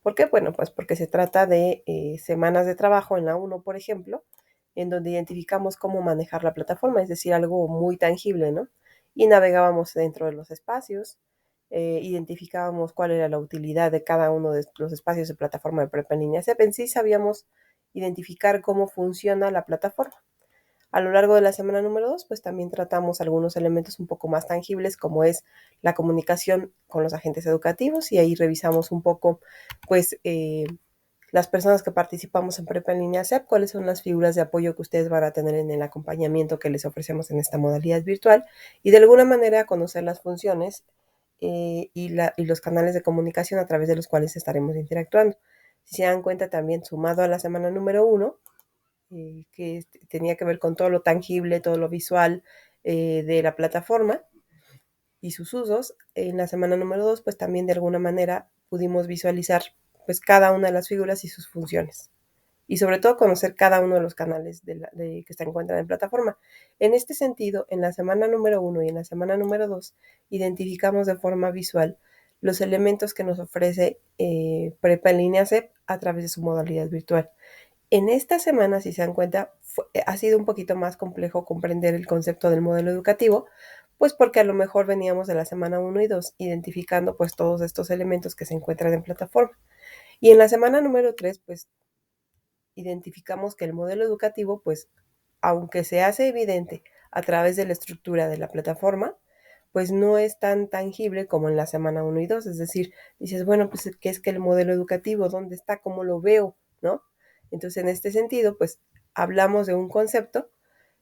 ¿Por qué? Bueno, pues porque se trata de semanas de trabajo en la 1, por ejemplo, en donde identificamos cómo manejar la plataforma, es decir, algo muy tangible, ¿no? Y navegábamos dentro de los espacios, identificábamos cuál era la utilidad de cada uno de los espacios de plataforma de Prepa en línea SEP. En sí sabíamos identificar cómo funciona la plataforma. A lo largo de la semana número 2, pues también tratamos algunos elementos un poco más tangibles, como es la comunicación con los agentes educativos, y ahí revisamos un poco, pues, las personas que participamos en Prepa en línea SEP, cuáles son las figuras de apoyo que ustedes van a tener en el acompañamiento que les ofrecemos en esta modalidad virtual, y de alguna manera conocer las funciones y los canales de comunicación a través de los cuales estaremos interactuando. Si se dan cuenta, también sumado a la semana número 1, que tenía que ver con todo lo tangible, todo lo visual de la plataforma y sus usos. En la semana número 2, pues también de alguna manera pudimos visualizar pues cada una de las figuras y sus funciones. Y sobre todo conocer cada uno de los canales que se encuentran en plataforma. En este sentido, en la semana número 1 y en la semana número 2, identificamos de forma visual los elementos que nos ofrece Prepa en línea SEP a través de su modalidad virtual. En esta semana, si se dan cuenta, ha sido un poquito más complejo comprender el concepto del modelo educativo, pues porque a lo mejor veníamos de la semana 1 y 2 identificando pues todos estos elementos que se encuentran en plataforma. Y en la semana número 3, pues identificamos que el modelo educativo, pues aunque se hace evidente a través de la estructura de la plataforma, pues no es tan tangible como en la semana 1 y 2. Es decir, dices, bueno, pues ¿qué es que el modelo educativo? ¿Dónde está? ¿Cómo lo veo? ¿No? Entonces, en este sentido, pues hablamos de un concepto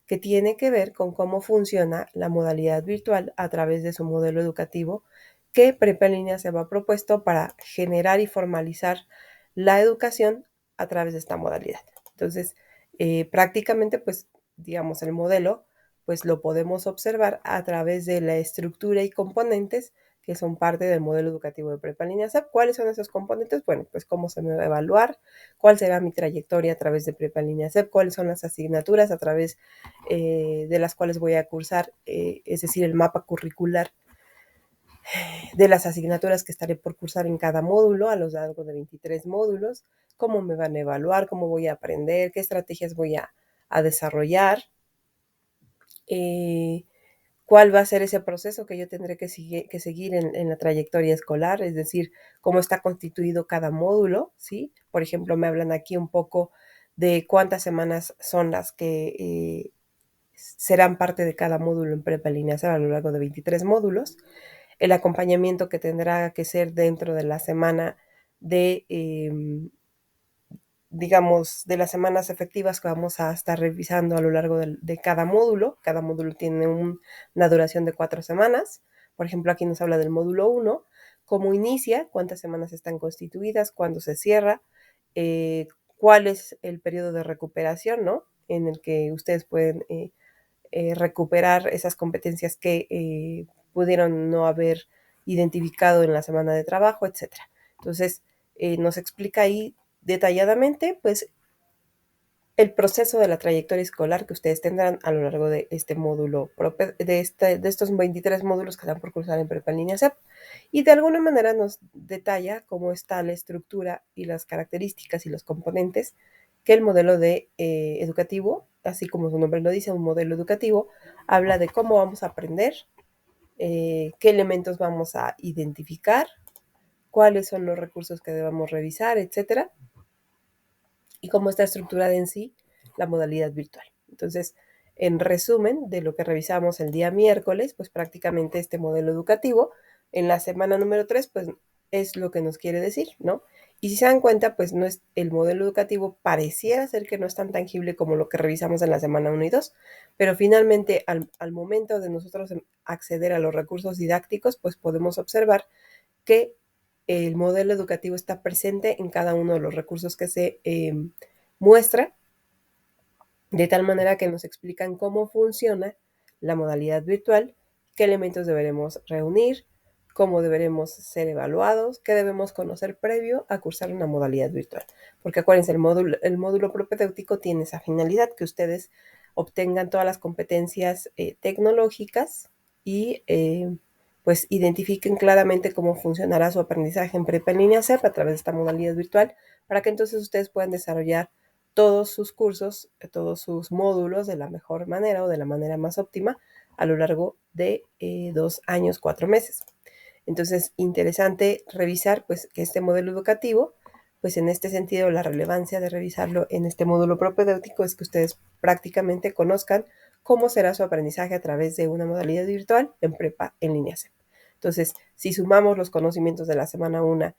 que tiene que ver con cómo funciona la modalidad virtual a través de su modelo educativo que Prepa en línea se ha propuesto para generar y formalizar la educación a través de esta modalidad. Entonces, prácticamente, pues, digamos, el modelo, pues lo podemos observar a través de la estructura y componentes que son parte del modelo educativo de Prepa en línea SEP. ¿Cuáles son esos componentes? Bueno, pues cómo se me va a evaluar, cuál será mi trayectoria a través de Prepa en línea SEP, cuáles son las asignaturas a través de las cuales voy a cursar, es decir, el mapa curricular de las asignaturas que estaré por cursar en cada módulo, a lo largo de 23 módulos, cómo me van a evaluar, cómo voy a aprender, qué estrategias voy a desarrollar, cuál va a ser ese proceso que yo tendré que seguir en la trayectoria escolar, es decir, cómo está constituido cada módulo, ¿sí? Por ejemplo, me hablan aquí un poco de cuántas semanas son las que serán parte de cada módulo en Prepa en línea SEP a lo largo de 23 módulos, el acompañamiento que tendrá que ser dentro de la semana de, digamos, de las semanas efectivas que vamos a estar revisando a lo largo de cada módulo. Cada módulo tiene una duración de 4 semanas. Por ejemplo, aquí nos habla del módulo 1, cómo inicia, cuántas semanas están constituidas, cuándo se cierra, cuál es el periodo de recuperación, ¿no? En el que ustedes pueden recuperar esas competencias que pudieron no haber identificado en la semana de trabajo, etcétera. Entonces, nos explica ahí detalladamente, pues, el proceso de la trayectoria escolar que ustedes tendrán a lo largo de este módulo, de estos 23 módulos que están por cursar en Prepa en línea SEP. Y de alguna manera nos detalla cómo está la estructura y las características y los componentes que el modelo educativo, así como su nombre lo dice, un modelo educativo, habla de cómo vamos a aprender, qué elementos vamos a identificar, cuáles son los recursos que debamos revisar, etcétera, y cómo está estructurada en sí la modalidad virtual. Entonces, en resumen de lo que revisamos el día miércoles, pues prácticamente este modelo educativo en la semana número 3, pues es lo que nos quiere decir, ¿no? Y si se dan cuenta, pues no es el modelo educativo, pareciera ser que no es tan tangible como lo que revisamos en la semana 1 y 2, pero finalmente al momento de nosotros acceder a los recursos didácticos, pues podemos observar que el modelo educativo está presente en cada uno de los recursos que se muestra, de tal manera que nos explican cómo funciona la modalidad virtual, qué elementos deberemos reunir, cómo deberemos ser evaluados, qué debemos conocer previo a cursar una modalidad virtual. Porque acuérdense, el módulo propedéutico tiene esa finalidad, que ustedes obtengan todas las competencias tecnológicas y pues identifiquen claramente cómo funcionará su aprendizaje en prepa en línea CEP a través de esta modalidad virtual, para que entonces ustedes puedan desarrollar todos sus cursos, todos sus módulos de la mejor manera o de la manera más óptima a lo largo de 2 años, 4 meses. Entonces, interesante revisar pues que este modelo educativo, pues en este sentido la relevancia de revisarlo en este módulo propedéutico es que ustedes prácticamente conozcan cómo será su aprendizaje a través de una modalidad virtual en prepa en línea CEP. Entonces, si sumamos los conocimientos de la semana 1,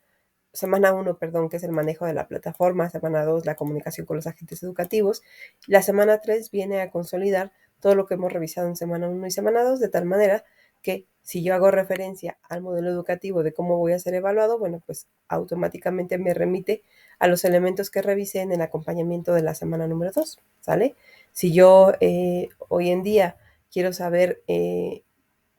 perdón, que es el manejo de la plataforma, semana 2, la comunicación con los agentes educativos, la semana 3 viene a consolidar todo lo que hemos revisado en semana 1 y semana 2, de tal manera que si yo hago referencia al modelo educativo de cómo voy a ser evaluado, bueno, pues automáticamente me remite a los elementos que revisé en el acompañamiento de la semana número 2, ¿sale? Si yo hoy en día quiero saber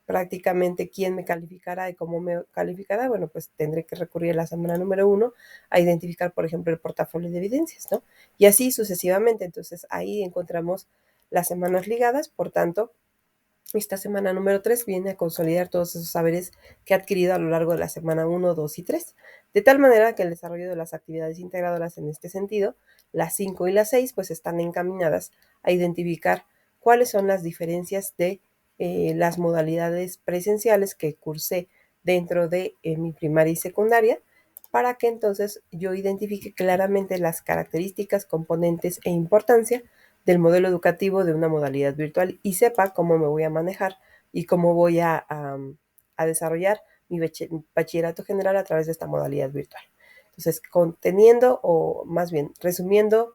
prácticamente quién me calificará y cómo me calificará, bueno, pues tendré que recurrir a la semana número 1 a identificar, por ejemplo, el portafolio de evidencias, ¿no? Y así sucesivamente. Entonces ahí encontramos las semanas ligadas, por tanto, esta semana número 3 viene a consolidar todos esos saberes que ha adquirido a lo largo de la semana 1, 2 y 3, de tal manera que el desarrollo de las actividades integradoras en este sentido, las 5 y las 6, pues están encaminadas a identificar cuáles son las diferencias de las modalidades presenciales que cursé dentro de mi primaria y secundaria, para que entonces yo identifique claramente las características, componentes e importancia del modelo educativo de una modalidad virtual y sepa cómo me voy a manejar y cómo voy a desarrollar mi bachillerato general a través de esta modalidad virtual. Entonces, conteniendo o más bien resumiendo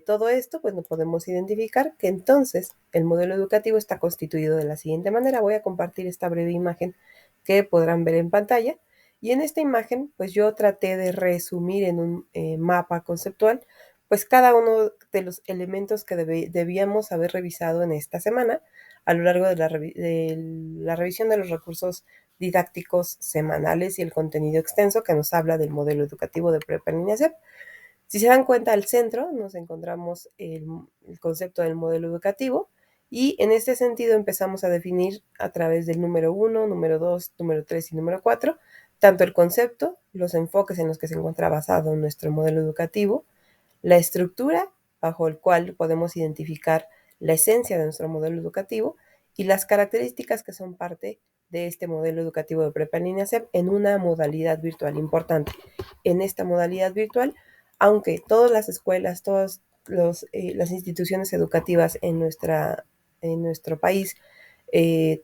todo esto, pues nos podemos identificar que entonces el modelo educativo está constituido de la siguiente manera. Voy a compartir esta breve imagen que podrán ver en pantalla. Y en esta imagen, pues yo traté de resumir en un mapa conceptual, pues cada uno de los elementos que debíamos haber revisado en esta semana a lo largo de la revisión de los recursos didácticos semanales y el contenido extenso que nos habla del modelo educativo de prepa en línea CEP. Si se dan cuenta, al centro nos encontramos el concepto del modelo educativo y en este sentido empezamos a definir a través del número 1, número 2, número 3 y número 4, tanto el concepto, los enfoques en los que se encuentra basado nuestro modelo educativo, la estructura bajo el cual podemos identificar la esencia de nuestro modelo educativo y las características que son parte de este modelo educativo de prepa en línea CEP en una modalidad virtual importante. En esta modalidad virtual, aunque todas las escuelas, todas las instituciones educativas en nuestro país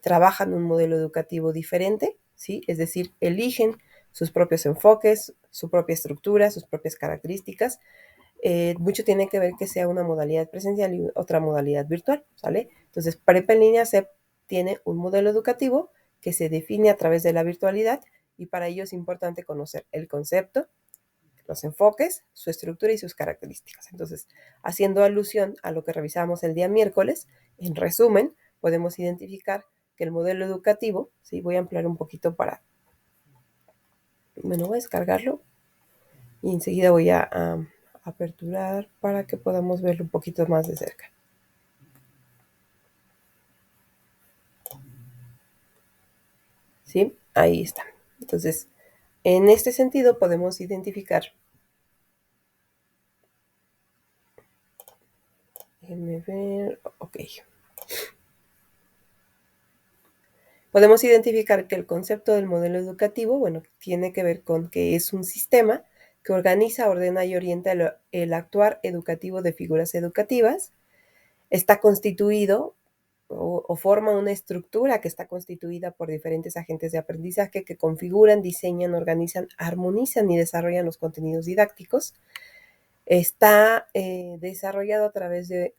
trabajan un modelo educativo diferente, ¿sí? Es decir, eligen sus propios enfoques, su propia estructura, sus propias características. Mucho tiene que ver que sea una modalidad presencial y otra modalidad virtual, ¿sale? Entonces, Prepa en línea CEP tiene un modelo educativo que se define a través de la virtualidad y para ello es importante conocer el concepto, los enfoques, su estructura y sus características. Entonces, haciendo alusión a lo que revisamos el día miércoles, en resumen, podemos identificar que el modelo educativo, ¿sí? Voy a ampliar un poquito bueno, voy a descargarlo y enseguida voy a aperturar para que podamos verlo un poquito más de cerca. ¿Sí? Ahí está. Entonces, en este sentido podemos identificar, déjenme ver, ok. Podemos identificar que el concepto del modelo educativo, bueno, tiene que ver con que es un sistema que organiza, ordena y orienta el actuar educativo de figuras educativas. Está constituido o forma una estructura que está constituida por diferentes agentes de aprendizaje que configuran, diseñan, organizan, armonizan y desarrollan los contenidos didácticos. Está desarrollado a través de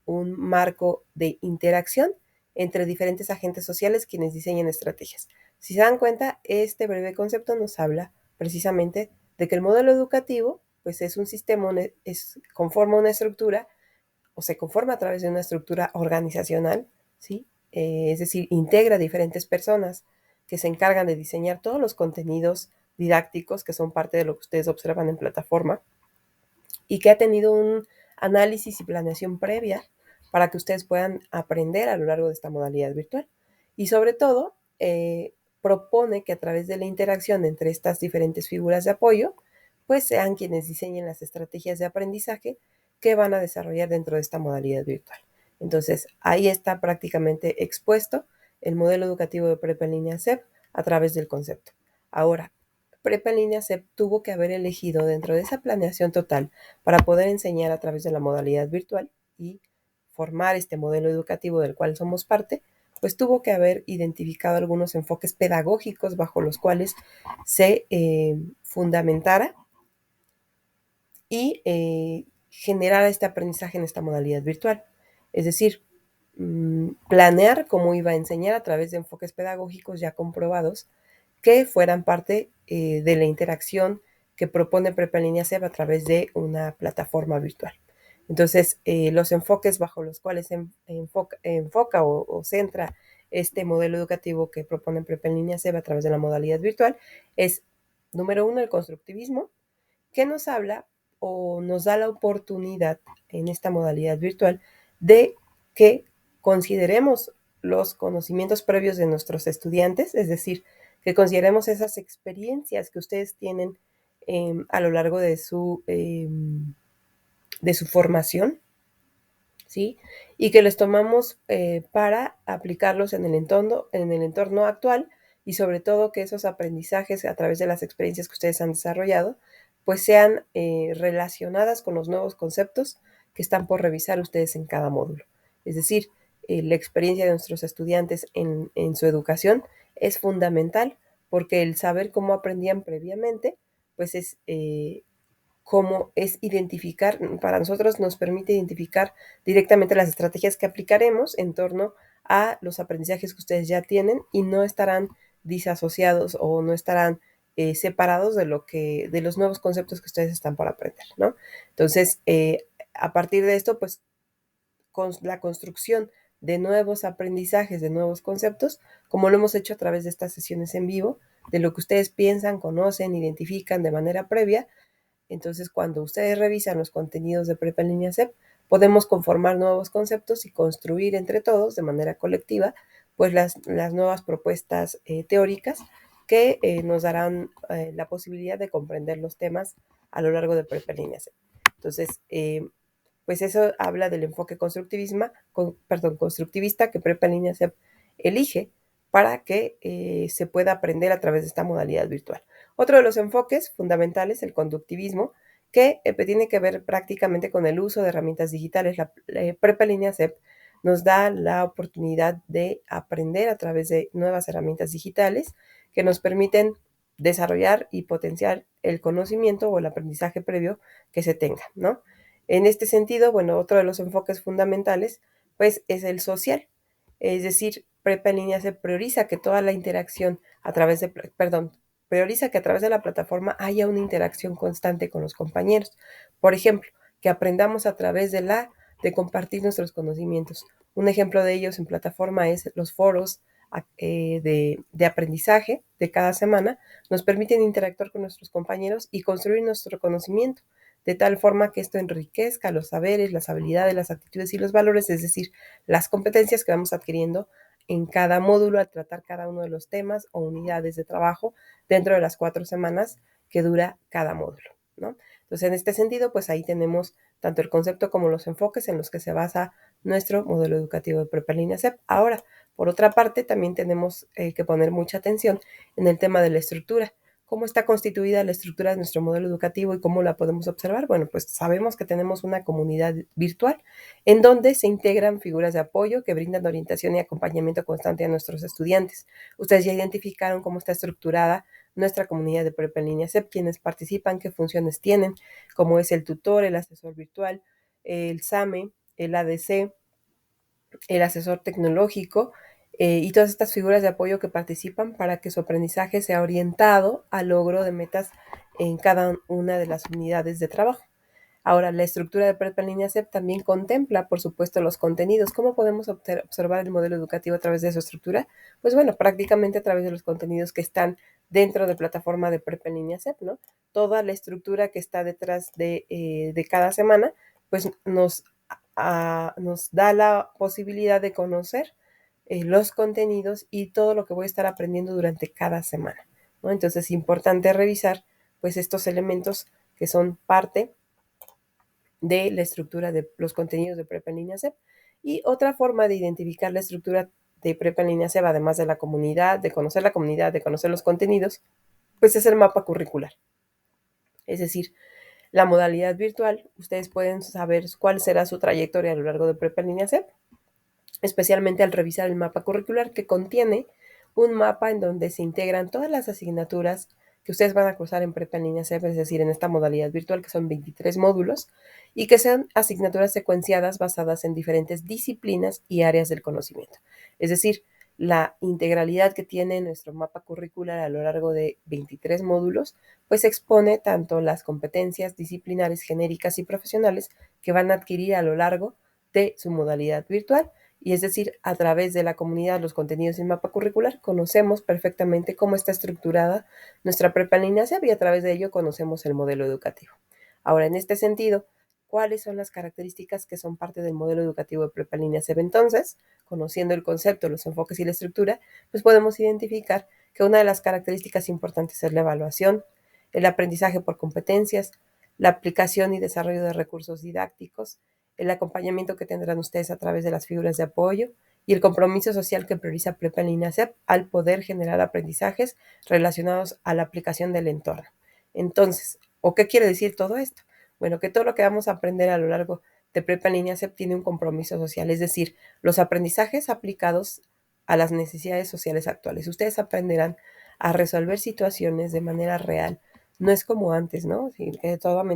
un marco de interacción entre diferentes agentes sociales quienes diseñan estrategias. Si se dan cuenta, este breve concepto nos habla precisamente de que el modelo educativo pues es un sistema, conforma una estructura o se conforma a través de una estructura organizacional, ¿sí? Es decir, integra diferentes personas que se encargan de diseñar todos los contenidos didácticos que son parte de lo que ustedes observan en plataforma y que ha tenido un análisis y planeación previa para que ustedes puedan aprender a lo largo de esta modalidad virtual. Y sobre todo, propone que a través de la interacción entre estas diferentes figuras de apoyo, pues sean quienes diseñen las estrategias de aprendizaje que van a desarrollar dentro de esta modalidad virtual. Entonces, ahí está prácticamente expuesto el modelo educativo de prepa en línea SEP a través del concepto. Ahora, prepa en línea SEP tuvo que haber elegido dentro de esa planeación total para poder enseñar a través de la modalidad virtual y formar este modelo educativo del cual somos parte, pues tuvo que haber identificado algunos enfoques pedagógicos bajo los cuales se fundamentara y generar este aprendizaje en esta modalidad virtual. Es decir, planear cómo iba a enseñar a través de enfoques pedagógicos ya comprobados que fueran parte de la interacción que propone Prepa en Línea SEP a través de una plataforma virtual. Entonces, los enfoques bajo los cuales se enfoca o centra este modelo educativo que propone Prepa en Línea SEP a través de la modalidad virtual es, número uno, el constructivismo, que nos habla o nos da la oportunidad en esta modalidad virtual de que consideremos los conocimientos previos de nuestros estudiantes, es decir, que consideremos esas experiencias que ustedes tienen a lo largo de su formación, ¿sí? Y que les tomamos para aplicarlos en el entorno actual y sobre todo que esos aprendizajes a través de las experiencias que ustedes han desarrollado, pues sean relacionadas con los nuevos conceptos que están por revisar ustedes en cada módulo. Es decir, la experiencia de nuestros estudiantes en su educación es fundamental porque el saber cómo aprendían previamente, pues es cómo es identificar, para nosotros nos permite identificar directamente las estrategias que aplicaremos en torno a los aprendizajes que ustedes ya tienen y no estarán disasociados o no estarán separados de los nuevos conceptos que ustedes están por aprender, ¿no? Entonces, a partir de esto, pues, con la construcción de nuevos aprendizajes, de nuevos conceptos, como lo hemos hecho a través de estas sesiones en vivo, de lo que ustedes piensan, conocen, identifican de manera previa. Entonces, cuando ustedes revisan los contenidos de Prepa en Línea SEP, podemos conformar nuevos conceptos y construir entre todos, de manera colectiva, pues las nuevas propuestas teóricas que nos darán la posibilidad de comprender los temas a lo largo de Prepa en Línea SEP. Entonces, pues eso habla del enfoque constructivista que Prepa en Línea SEP elige para que se pueda aprender a través de esta modalidad virtual. Otro de los enfoques fundamentales, el conductivismo, que tiene que ver prácticamente con el uso de herramientas digitales. La Prepa Línea SEP nos da la oportunidad de aprender a través de nuevas herramientas digitales que nos permiten desarrollar y potenciar el conocimiento o el aprendizaje previo que se tenga, ¿no? En este sentido, bueno, otro de los enfoques fundamentales, pues, es el social. Es decir, Prepa en Línea se prioriza que toda la interacción a través de, prioriza que a través de la plataforma haya una interacción constante con los compañeros. Por ejemplo, que aprendamos a través de compartir nuestros conocimientos. Un ejemplo de ellos en plataforma es los foros de aprendizaje de cada semana. Nos permiten interactuar con nuestros compañeros y construir nuestro conocimiento de tal forma que esto enriquezca los saberes, las habilidades, las actitudes y los valores, es decir, las competencias que vamos adquiriendo en cada módulo al tratar cada uno de los temas o unidades de trabajo dentro de las 4 semanas que dura cada módulo, ¿no? Entonces, en este sentido, pues ahí tenemos tanto el concepto como los enfoques en los que se basa nuestro modelo educativo de Prepa en Línea SEP. Ahora, por otra parte, también tenemos que poner mucha atención en el tema de la estructura. ¿Cómo está constituida la estructura de nuestro modelo educativo y cómo la podemos observar? Bueno, pues sabemos que tenemos una comunidad virtual en donde se integran figuras de apoyo que brindan orientación y acompañamiento constante a nuestros estudiantes. Ustedes ya identificaron cómo está estructurada nuestra comunidad de Prepa en Línea SEP, quienes participan, qué funciones tienen, como es el tutor, el asesor virtual, el SAME, el ADC, el asesor tecnológico y todas estas figuras de apoyo que participan para que su aprendizaje sea orientado al logro de metas en cada una de las unidades de trabajo. Ahora, la estructura de Prepa en Línea SEP también contempla, por supuesto, los contenidos. ¿Cómo podemos observar el modelo educativo a través de su estructura? Pues bueno, prácticamente a través de los contenidos que están dentro de plataforma de Prepa en Línea SEP, ¿no? Toda la estructura que está detrás de cada semana, pues nos da la posibilidad de conocer los contenidos y todo lo que voy a estar aprendiendo durante cada semana, ¿no? Entonces es importante revisar pues estos elementos que son parte de la estructura de los contenidos de Prepa en línea SEP. Y otra forma de identificar la estructura de Prepa en línea SEP, además de la comunidad, de conocer los contenidos, pues es el mapa curricular. Es decir, la modalidad virtual, ustedes pueden saber cuál será su trayectoria a lo largo de Prepa en línea SEP, especialmente al revisar el mapa curricular, que contiene un mapa en donde se integran todas las asignaturas que ustedes van a cursar en Prepa en línea SEP, es decir, en esta modalidad virtual, que son 23 módulos, y que sean asignaturas secuenciadas basadas en diferentes disciplinas y áreas del conocimiento. Es decir, la integralidad que tiene nuestro mapa curricular a lo largo de 23 módulos, pues expone tanto las competencias disciplinares genéricas y profesionales que van a adquirir a lo largo de su modalidad virtual, y es decir, a través de la comunidad, los contenidos del mapa curricular, conocemos perfectamente cómo está estructurada nuestra prepa en línea SEP y a través de ello conocemos el modelo educativo. Ahora, en este sentido, ¿cuáles son las características que son parte del modelo educativo de prepa en línea SEP? Entonces, conociendo el concepto, los enfoques y la estructura, pues podemos identificar que una de las características importantes es la evaluación, el aprendizaje por competencias, la aplicación y desarrollo de recursos didácticos, el acompañamiento que tendrán ustedes a través de las figuras de apoyo y el compromiso social que prioriza Prepa en línea SEP al poder generar aprendizajes relacionados a la aplicación del entorno. Entonces, ¿o qué quiere decir todo esto? Bueno, que todo lo que vamos a aprender a lo largo de Prepa en línea SEP tiene un compromiso social, es decir, los aprendizajes aplicados a las necesidades sociales actuales. Ustedes aprenderán a resolver situaciones de manera real. No es como antes, ¿no?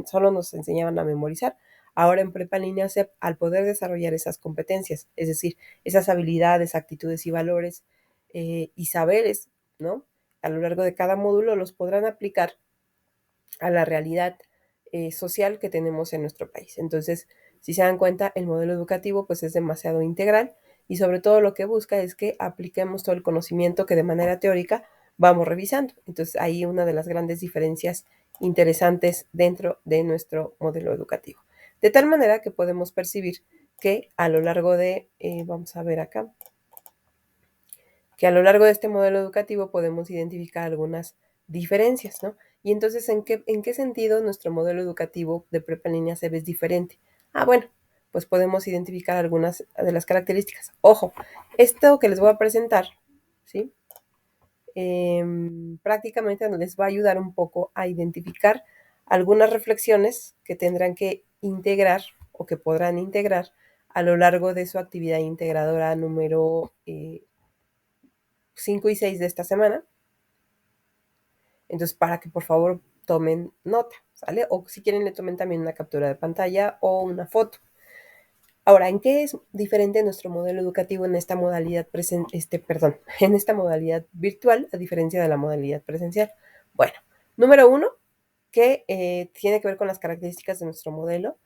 Solo nos enseñaban a memorizar. Ahora en Prepa en línea SEP, al poder desarrollar esas competencias, es decir, esas habilidades, actitudes y valores y saberes, ¿no? A lo largo de cada módulo los podrán aplicar a la realidad social que tenemos en nuestro país. Entonces, si se dan cuenta, el modelo educativo pues es demasiado integral y sobre todo lo que busca es que apliquemos todo el conocimiento que de manera teórica vamos revisando. Entonces, ahí una de las grandes diferencias interesantes dentro de nuestro modelo educativo. De tal manera que podemos percibir que a lo largo de, vamos a ver acá, que a lo largo de este modelo educativo podemos identificar algunas diferencias, ¿no? Y entonces, ¿en qué sentido nuestro modelo educativo de prepa en línea se ve diferente? Ah, bueno, pues podemos identificar algunas de las características. Ojo, esto que les voy a presentar, ¿sí? Prácticamente les va a ayudar un poco a identificar algunas reflexiones que tendrán que integrar o que podrán integrar a lo largo de su actividad integradora número 5 y 6 de esta semana. Entonces, para que por favor tomen nota, ¿sale? O si quieren le tomen también una captura de pantalla o una foto. Ahora, ¿en qué es diferente nuestro modelo educativo en esta modalidad en esta modalidad virtual, a diferencia de la modalidad presencial? Bueno, número uno, que tiene que ver con las características de nuestro modelo,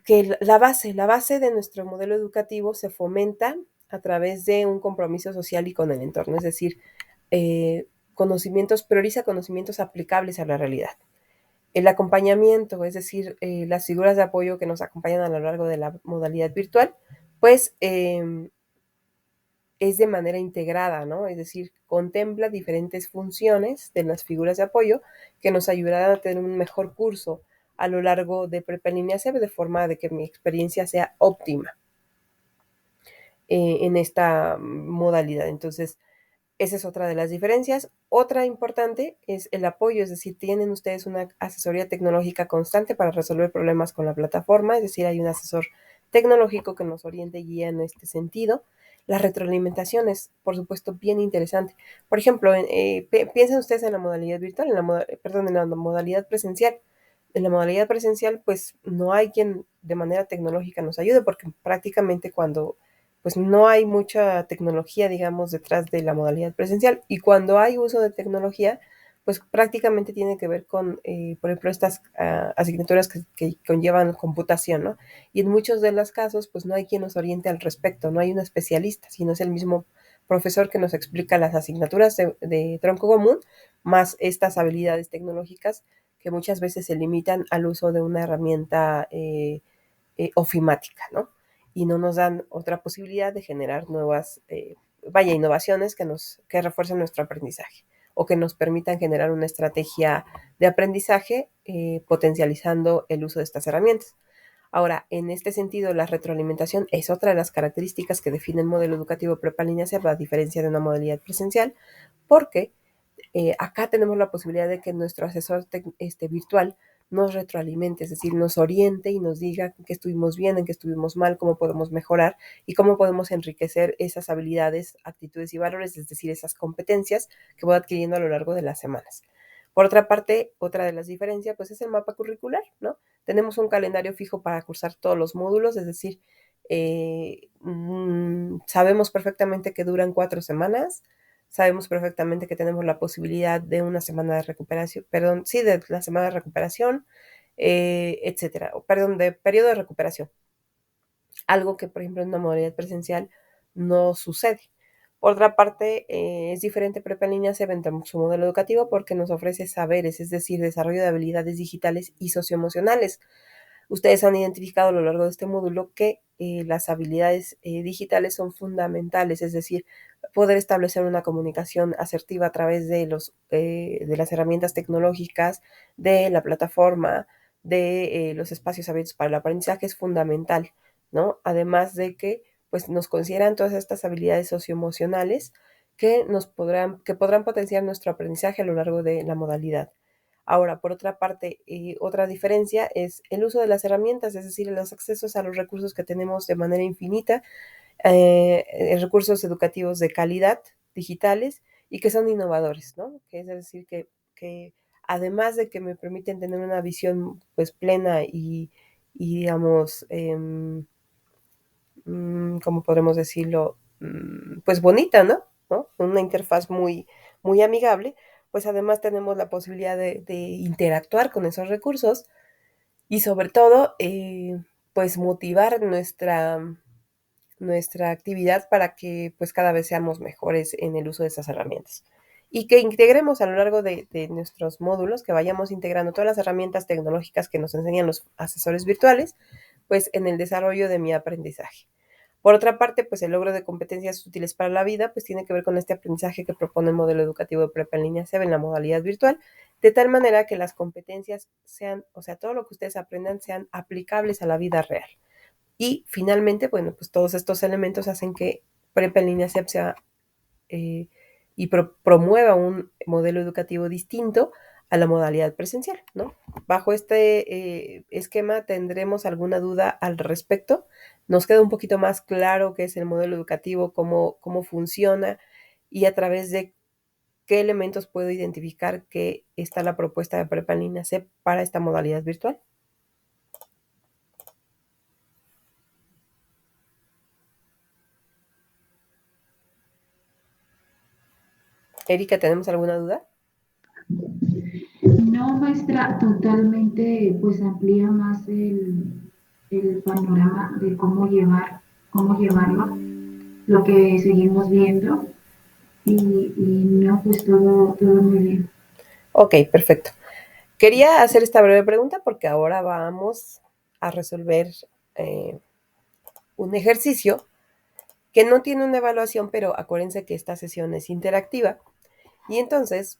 que la base de nuestro modelo educativo se fomenta a través de un compromiso social y con el entorno, es decir, prioriza conocimientos aplicables a la realidad. El acompañamiento, es decir, las figuras de apoyo que nos acompañan a lo largo de la modalidad virtual, pues es de manera integrada, ¿no? Es decir, contempla diferentes funciones de las figuras de apoyo que nos ayudarán a tener un mejor curso a lo largo de Prepa en línea SEP, de forma de que mi experiencia sea óptima en esta modalidad. Entonces, esa es otra de las diferencias. Otra importante es el apoyo, es decir, tienen ustedes una asesoría tecnológica constante para resolver problemas con la plataforma, es decir, hay un asesor tecnológico que nos oriente y guía en este sentido. La retroalimentación es, por supuesto, bien interesante. Por ejemplo, piensen ustedes en la modalidad virtual, en la modalidad presencial. En la modalidad presencial, pues no hay quien de manera tecnológica nos ayude, porque prácticamente cuando pues no hay mucha tecnología, digamos, detrás de la modalidad presencial. Y cuando hay uso de tecnología, pues prácticamente tiene que ver con, por ejemplo, estas asignaturas que conllevan computación, ¿no? Y en muchos de los casos, pues no hay quien nos oriente al respecto, no hay un especialista, sino es el mismo profesor que nos explica las asignaturas de tronco común, más estas habilidades tecnológicas que muchas veces se limitan al uso de una herramienta ofimática, ¿no? y no nos dan otra posibilidad de generar nuevas, innovaciones que refuercen nuestro aprendizaje o que nos permitan generar una estrategia de aprendizaje potencializando el uso de estas herramientas. Ahora, en este sentido, la retroalimentación es otra de las características que define el modelo educativo prepa línea CEP, a diferencia de una modalidad presencial, porque acá tenemos la posibilidad de que nuestro asesor virtual nos retroalimente, es decir, nos oriente y nos diga en qué estuvimos bien, en qué estuvimos mal, cómo podemos mejorar y cómo podemos enriquecer esas habilidades, actitudes y valores, es decir, esas competencias que voy adquiriendo a lo largo de las semanas. Por otra parte, otra de las diferencias, pues es el mapa curricular, ¿no? Tenemos un calendario fijo para cursar todos los módulos, es decir, sabemos perfectamente que duran 4 semanas, sabemos perfectamente que tenemos la posibilidad de una semana de recuperación, perdón, sí, de la semana de recuperación, etcétera, perdón, de periodo de recuperación. Algo que, por ejemplo, en una modalidad presencial no sucede. Por otra parte, es diferente Prepa en línea CEP en su modelo educativo porque nos ofrece saberes, es decir, desarrollo de habilidades digitales y socioemocionales. Ustedes han identificado a lo largo de este módulo que las habilidades digitales son fundamentales, es decir, poder establecer una comunicación asertiva a través de las herramientas tecnológicas, de la plataforma, de los espacios abiertos para el aprendizaje es fundamental, ¿no? Además de que pues, nos consideran todas estas habilidades socioemocionales que podrán potenciar nuestro aprendizaje a lo largo de la modalidad. Ahora, por otra parte, otra diferencia es el uso de las herramientas, es decir, los accesos a los recursos que tenemos de manera infinita, recursos educativos de calidad, digitales, y que son innovadores, ¿no? Que es decir, que además de que me permiten tener una visión pues plena y digamos, ¿cómo podremos decirlo? Pues bonita, ¿no? Una interfaz muy amigable, pues además tenemos la posibilidad de interactuar con esos recursos y sobre todo, pues motivar nuestra actividad para que pues cada vez seamos mejores en el uso de esas herramientas. Y que integremos a lo largo de nuestros módulos, que vayamos integrando todas las herramientas tecnológicas que nos enseñan los asesores virtuales, pues en el desarrollo de mi aprendizaje. Por otra parte, pues el logro de competencias útiles para la vida, pues tiene que ver con este aprendizaje que propone el modelo educativo de prepa en línea CEB en la modalidad virtual, de tal manera que las competencias sean, o sea, todo lo que ustedes aprendan sean aplicables a la vida real. Y finalmente, bueno, pues todos estos elementos hacen que prepa en línea CEP sea eh, y promueva un modelo educativo distinto a la modalidad presencial, ¿no? Bajo este esquema, ¿tendremos alguna duda al respecto? Nos queda un poquito más claro qué es el modelo educativo, cómo funciona y a través de qué elementos puedo identificar que está la propuesta de prepa en línea CEP para esta modalidad virtual. Erika, ¿tenemos alguna duda? No, maestra, totalmente, pues amplía más el panorama de cómo llevarlo, lo que seguimos viendo, y no, pues todo muy bien. Ok, perfecto. Quería hacer esta breve pregunta porque ahora vamos a resolver eh, un ejercicio que no tiene una evaluación, pero acuérdense que esta sesión es interactiva. Y entonces,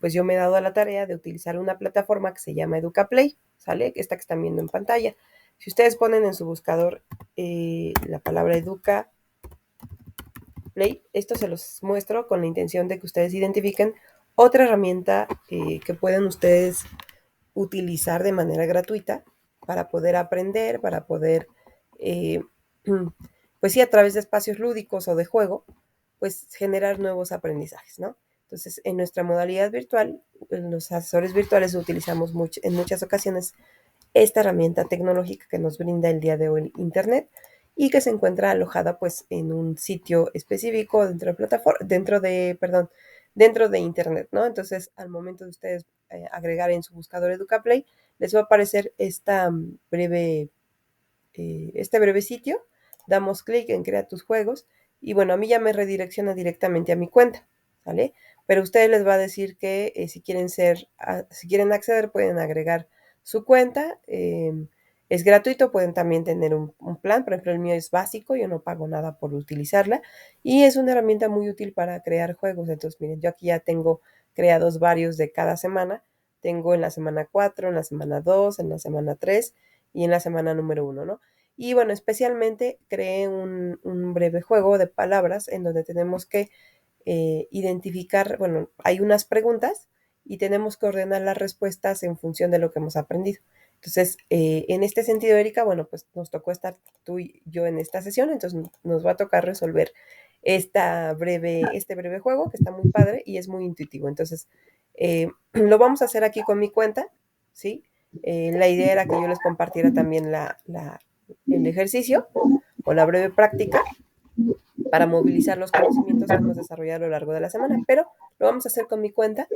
pues yo me he dado a la tarea de utilizar una plataforma que se llama EducaPlay, ¿sale? Esta que están viendo en pantalla. Si ustedes ponen en su buscador la palabra EducaPlay, esto se los muestro con la intención de que ustedes identifiquen otra herramienta que pueden ustedes utilizar de manera gratuita para poder aprender, para poder, eh, pues sí, a través de espacios lúdicos o de juego, pues generar nuevos aprendizajes, ¿no? Entonces, en nuestra modalidad virtual, en los asesores virtuales utilizamos en muchas ocasiones esta herramienta tecnológica que nos brinda el día de hoy Internet y que se encuentra alojada pues en un sitio específico dentro de plataforma, dentro de Internet, ¿no? Entonces, al momento de ustedes agregar en su buscador EducaPlay, les va a aparecer este breve sitio, damos clic en Crea tus juegos y bueno, a mí ya me redirecciona directamente a mi cuenta, ¿vale? Pero a ustedes les va a decir que si quieren acceder pueden agregar su cuenta. Es gratuito, pueden también tener un plan, por ejemplo el mío es básico, yo no pago nada por utilizarla y es una herramienta muy útil para crear juegos. Entonces miren, yo aquí ya tengo creados varios de cada semana, tengo en la semana 4, en la semana 2, en la semana 3 y en la semana número 1, ¿no? Y bueno, especialmente creé un breve juego de palabras en donde tenemos que identificar, bueno, hay unas preguntas y tenemos que ordenar las respuestas en función de lo que hemos aprendido. Entonces, en este sentido, Erika, bueno, pues nos tocó estar tú y yo en esta sesión, entonces nos va a tocar resolver este breve juego que está muy padre y es muy intuitivo. Entonces, lo vamos a hacer aquí con mi cuenta, ¿sí? La idea era que yo les compartiera también el ejercicio o la breve práctica para movilizar los conocimientos que hemos desarrollado a lo largo de la semana, pero lo vamos a hacer con mi cuenta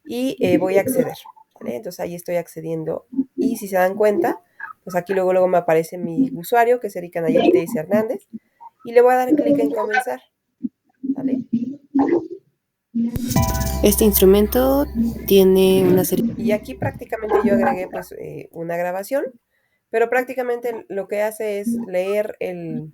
y voy a acceder, ¿vale? Entonces ahí estoy accediendo y si se dan cuenta, pues aquí luego me aparece mi usuario, que es Erika Nayeli Teis Hernández, y le voy a dar clic en comenzar, ¿vale? Este instrumento tiene una serie... Y aquí prácticamente yo agregué pues una grabación, pero prácticamente lo que hace es leer el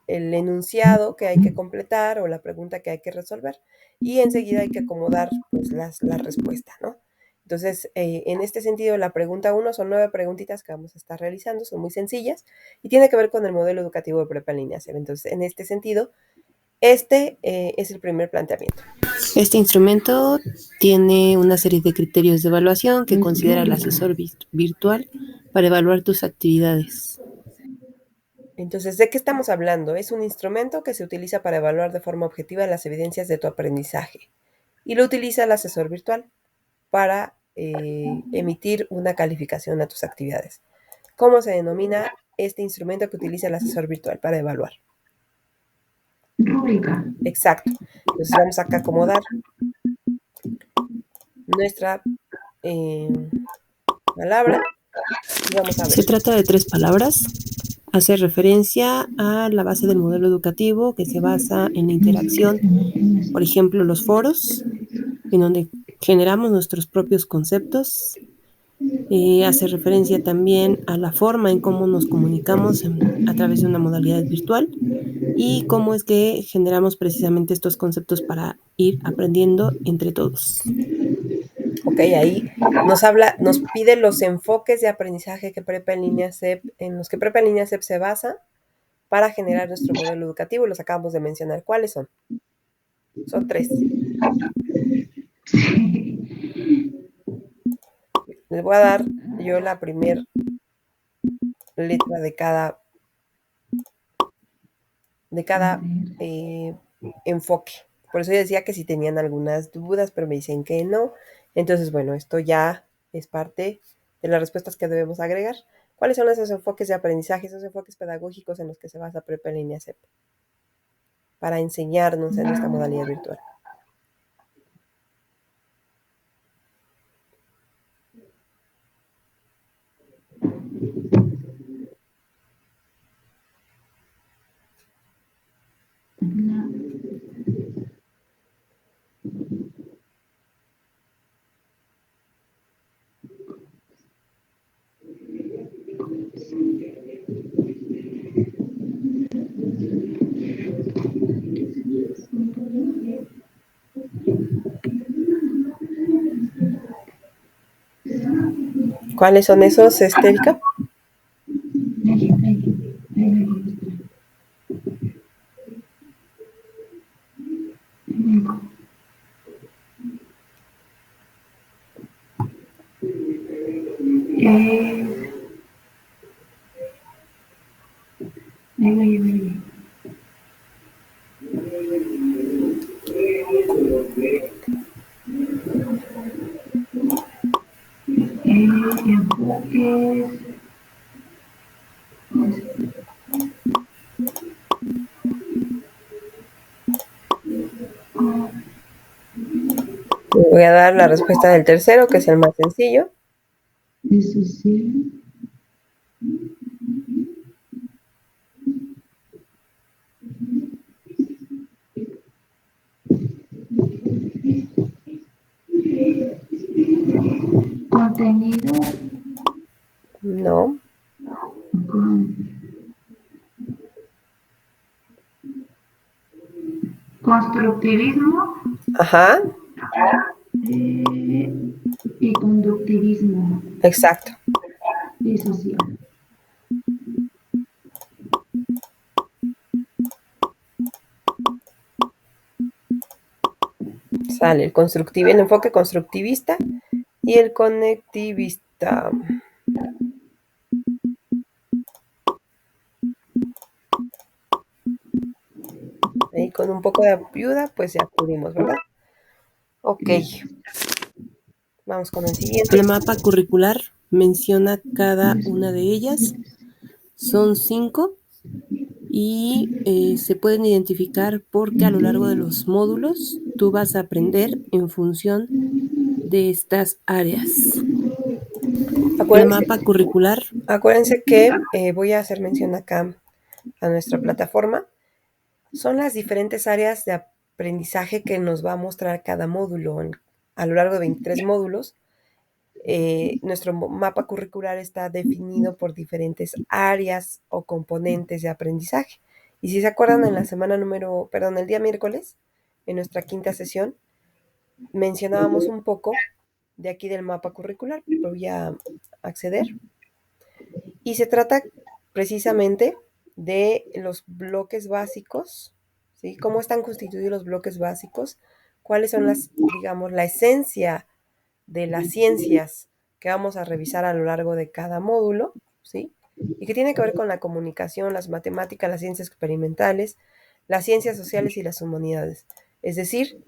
enunciado que hay que completar o la pregunta que hay que resolver y enseguida hay que acomodar pues la respuesta, ¿no? Entonces, en este sentido, la pregunta 1 son 9 preguntitas que vamos a estar realizando, son muy sencillas y tiene que ver con el modelo educativo de prepa en línea SEB. Entonces, en este sentido, este es el primer planteamiento. Este instrumento tiene una serie de criterios de evaluación que considera el asesor virtual para evaluar tus actividades. Entonces, ¿de qué estamos hablando? Es un instrumento que se utiliza para evaluar de forma objetiva las evidencias de tu aprendizaje y lo utiliza el asesor virtual para emitir una calificación a tus actividades. ¿Cómo se denomina este instrumento que utiliza el asesor virtual para evaluar? Rúbrica. Exacto. Entonces vamos acá a acomodar nuestra palabra y vamos a ver. Se trata de 3 palabras. Hace referencia a la base del modelo educativo que se basa en la interacción, por ejemplo, los foros, en donde generamos nuestros propios conceptos. Hace referencia también a la forma en cómo nos comunicamos a través de una modalidad virtual y cómo es que generamos precisamente estos conceptos para ir aprendiendo entre todos. Ok, ahí nos pide los enfoques de aprendizaje que Prepa en línea SEP, en los que Prepa en línea SEP se basa para generar nuestro modelo educativo. Los acabamos de mencionar. ¿Cuáles son? Son 3. Les voy a dar yo la primera letra de cada enfoque. Por eso yo decía que si tenían algunas dudas, pero me dicen que no. Entonces, bueno, esto ya es parte de las respuestas que debemos agregar. ¿Cuáles son esos enfoques de aprendizaje, esos enfoques pedagógicos en los que se basa Prepa en línea SEP para enseñarnos en esta modalidad virtual? ¿Cuáles son esos, Erika? Voy a dar la respuesta del tercero, que es el más sencillo. Contenido No. Constructivismo Ajá, y conductivismo exacto. y social. Sale el enfoque constructivista y el conectivista. Ahí con un poco de ayuda, pues ya pudimos, ¿verdad? Ok, vamos con el siguiente. El mapa curricular menciona cada una de ellas. Son 5 y se pueden identificar porque a lo largo de los módulos tú vas a aprender en función de estas áreas. El mapa curricular. Acuérdense que voy a hacer mención acá a nuestra plataforma. Son las diferentes áreas de aprendizaje que nos va a mostrar cada módulo. A lo largo de 23 módulos, nuestro mapa curricular está definido por diferentes áreas o componentes de aprendizaje. Y si se acuerdan, en la semana el día miércoles, en nuestra quinta sesión, mencionábamos un poco de aquí del mapa curricular. Voy a acceder. Y se trata precisamente de los bloques básicos, ¿sí? ¿Cómo están constituidos los bloques básicos? ¿Cuáles son la esencia de las ciencias que vamos a revisar a lo largo de cada módulo, ¿sí? Y que tiene que ver con la comunicación, las matemáticas, las ciencias experimentales, las ciencias sociales y las humanidades. Es decir,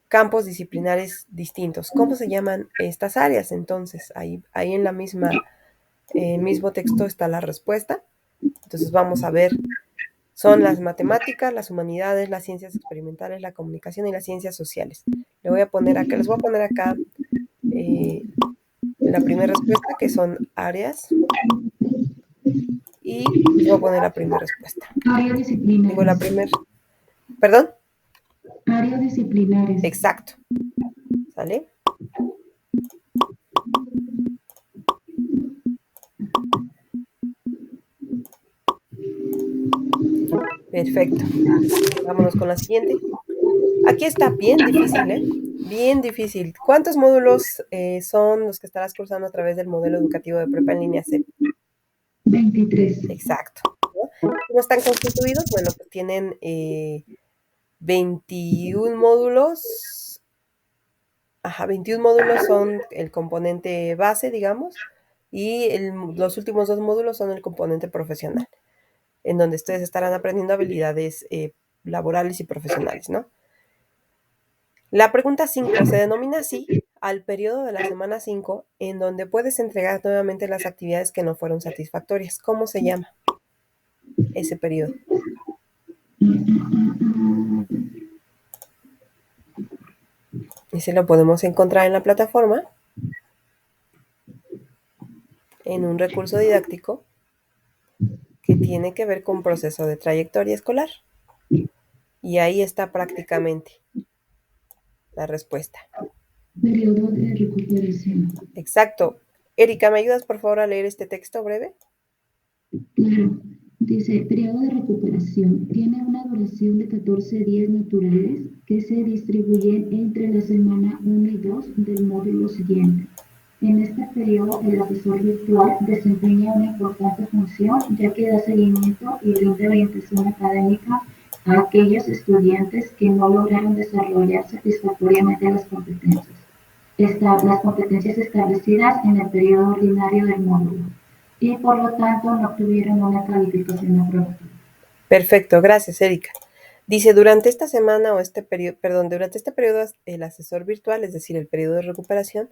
campos disciplinares distintos. ¿Cómo se llaman estas áreas? Entonces, ahí en el mismo texto está la respuesta. Entonces vamos a ver, son las matemáticas, las humanidades, las ciencias experimentales, la comunicación y las ciencias sociales. Les voy a poner acá la primera respuesta, que son áreas, y les voy a poner la primera respuesta. Áreas Digo la disciplinares. primera, perdón. Áreas disciplinares. Exacto. ¿Sale? Perfecto. Vámonos con la siguiente. Aquí está bien difícil, ¿eh? Bien difícil. ¿Cuántos módulos son los que estarás cursando a través del modelo educativo de prepa en línea CEP? 23. Exacto. ¿Cómo están constituidos? Bueno, pues tienen 21 módulos. Ajá, 21 módulos son el componente base, digamos, y los últimos 2 módulos son el componente profesional, en donde ustedes estarán aprendiendo habilidades laborales y profesionales, ¿no? La pregunta 5 se denomina así al periodo de la semana 5 en donde puedes entregar nuevamente las actividades que no fueron satisfactorias. ¿Cómo se llama ese periodo? Ese lo podemos encontrar en la plataforma, en un recurso didáctico que tiene que ver con proceso de trayectoria escolar. Y ahí está prácticamente la respuesta. Periodo de recuperación. Exacto. Erika, ¿me ayudas por favor a leer este texto breve? Claro. Dice, periodo de recuperación. Tiene una duración de 14 días naturales que se distribuyen entre la semana 1 y 2 del módulo siguiente. En este periodo, el asesor virtual desempeña una importante función ya que da seguimiento y brinda orientación académica a aquellos estudiantes que no lograron desarrollar satisfactoriamente las competencias establecidas en el periodo ordinario del módulo y por lo tanto no obtuvieron una calificación aprobativa. Perfecto, gracias, Erika. Dice, durante esta semana o durante este periodo, el asesor virtual, es decir, el periodo de recuperación,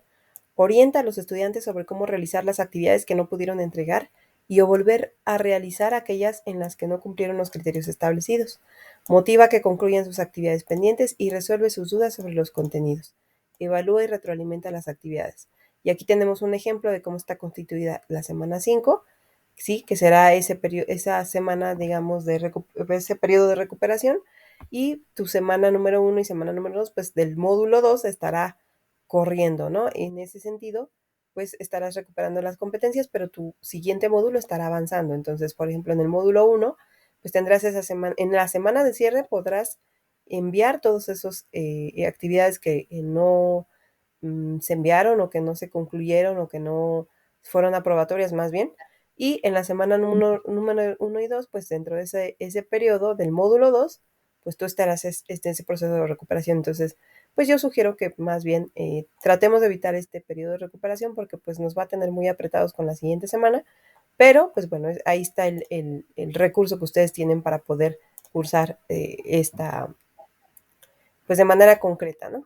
orienta a los estudiantes sobre cómo realizar las actividades que no pudieron entregar y o volver a realizar aquellas en las que no cumplieron los criterios establecidos. Motiva que concluyan sus actividades pendientes y resuelve sus dudas sobre los contenidos. Evalúa y retroalimenta las actividades. Y aquí tenemos un ejemplo de cómo está constituida la semana 5, ¿sí? Que será esa semana, digamos, ese periodo de recuperación. Y tu semana número 1 y semana número 2, pues del módulo 2 estará corriendo, ¿no? En ese sentido, pues estarás recuperando las competencias, pero tu siguiente módulo estará avanzando. Entonces, por ejemplo, en el módulo 1, pues tendrás esa semana, en la semana de cierre podrás enviar todos esos actividades que no se enviaron o que no se concluyeron o que no fueron aprobatorias más bien. Y en la semana número 1 y 2, pues dentro de ese periodo del módulo 2, pues tú estarás ese proceso de recuperación. Entonces, pues yo sugiero que más bien tratemos de evitar este periodo de recuperación porque pues nos va a tener muy apretados con la siguiente semana. Pero, pues bueno, ahí está el recurso que ustedes tienen para poder cursar esta, pues de manera concreta, ¿no?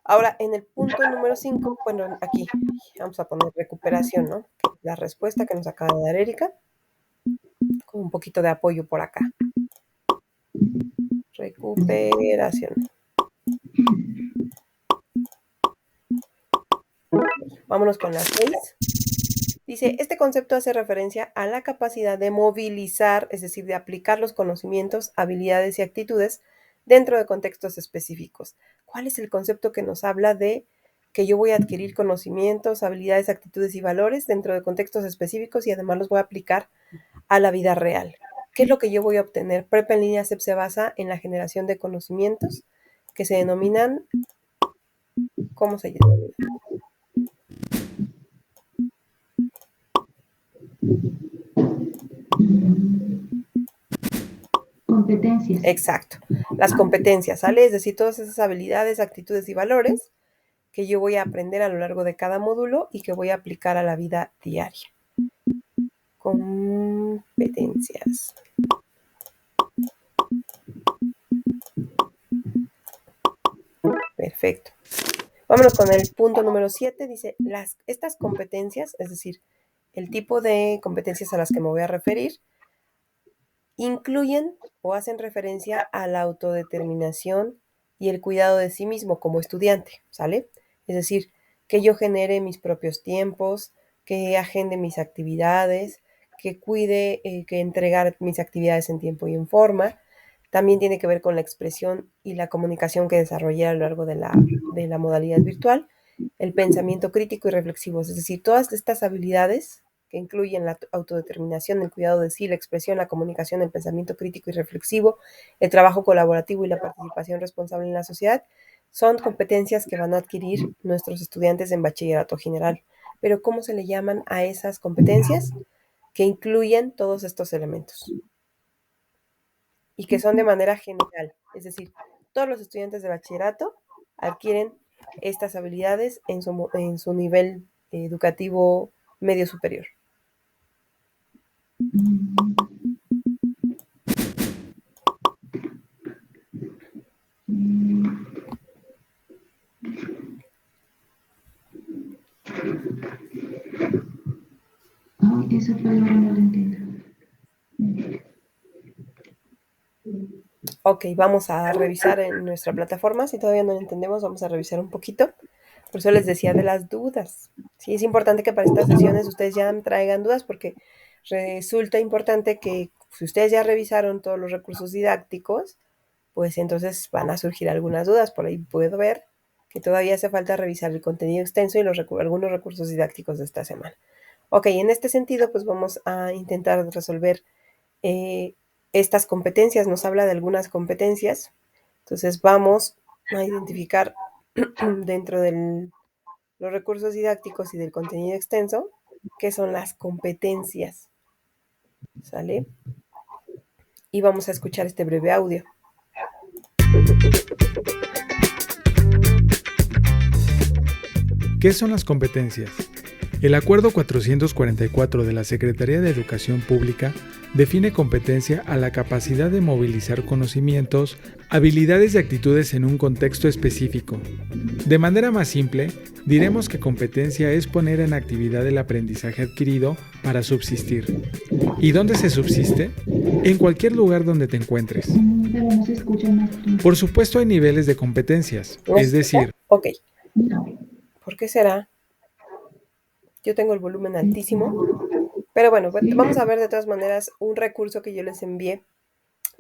Ahora, en el punto número 5, bueno, aquí vamos a poner recuperación, ¿no? La respuesta que nos acaba de dar Erika, con un poquito de apoyo por acá. Recuperación. Vámonos con la 6. Dice, este concepto hace referencia a la capacidad de movilizar, es decir, de aplicar los conocimientos, habilidades y actitudes dentro de contextos específicos. ¿Cuál es el concepto que nos habla de que yo voy a adquirir conocimientos, habilidades, actitudes y valores dentro de contextos específicos y además los voy a aplicar a la vida real? ¿Qué es lo que yo voy a obtener? Prepa en línea CEP se basa en la generación de conocimientos que se denominan, ¿cómo se llama? Competencias. Exacto, las competencias, ¿sale? Es decir, todas esas habilidades, actitudes y valores que yo voy a aprender a lo largo de cada módulo y que voy a aplicar a la vida diaria. Competencias. Perfecto. Vámonos con el punto número 7. Dice, estas competencias, es decir, el tipo de competencias a las que me voy a referir, incluyen o hacen referencia a la autodeterminación y el cuidado de sí mismo como estudiante, ¿sale? Es decir, que yo genere mis propios tiempos, que agende mis actividades, que cuide, que entregar mis actividades en tiempo y en forma. También tiene que ver con la expresión y la comunicación que desarrollé a lo largo de la modalidad virtual, el pensamiento crítico y reflexivo, es decir, todas estas habilidades que incluyen la autodeterminación, el cuidado de sí, la expresión, la comunicación, el pensamiento crítico y reflexivo, el trabajo colaborativo y la participación responsable en la sociedad, son competencias que van a adquirir nuestros estudiantes en bachillerato general. Pero ¿cómo se le llaman a esas competencias? Que incluyen todos estos elementos y que son de manera general, es decir, todos los estudiantes de bachillerato adquieren estas habilidades en su nivel educativo medio superior. Ay, esa palabra no la entiendo. Ok, vamos a revisar en nuestra plataforma. Si todavía no lo entendemos, vamos a revisar un poquito. Por eso les decía de las dudas. Sí, es importante que para estas sesiones ustedes ya traigan dudas porque resulta importante que si ustedes ya revisaron todos los recursos didácticos, pues entonces van a surgir algunas dudas. Por ahí puedo ver que todavía hace falta revisar el contenido extenso y algunos recursos didácticos de esta semana. Ok, en este sentido, pues vamos a intentar resolver estas competencias. Nos habla de algunas competencias. Entonces vamos a identificar dentro de los recursos didácticos y del contenido extenso qué son las competencias. ¿Sale? Y vamos a escuchar este breve audio. ¿Qué son las competencias? El Acuerdo 444 de la Secretaría de Educación Pública define competencia a la capacidad de movilizar conocimientos, habilidades y actitudes en un contexto específico. De manera más simple, diremos que competencia es poner en actividad el aprendizaje adquirido para subsistir. ¿Y dónde se subsiste? En cualquier lugar donde te encuentres. Pero no se escucha, maestro. Por supuesto hay niveles de competencias, es decir... Ok. No. ¿Por qué será? Yo tengo el volumen altísimo. Pero bueno, vamos a ver de todas maneras un recurso que yo les envié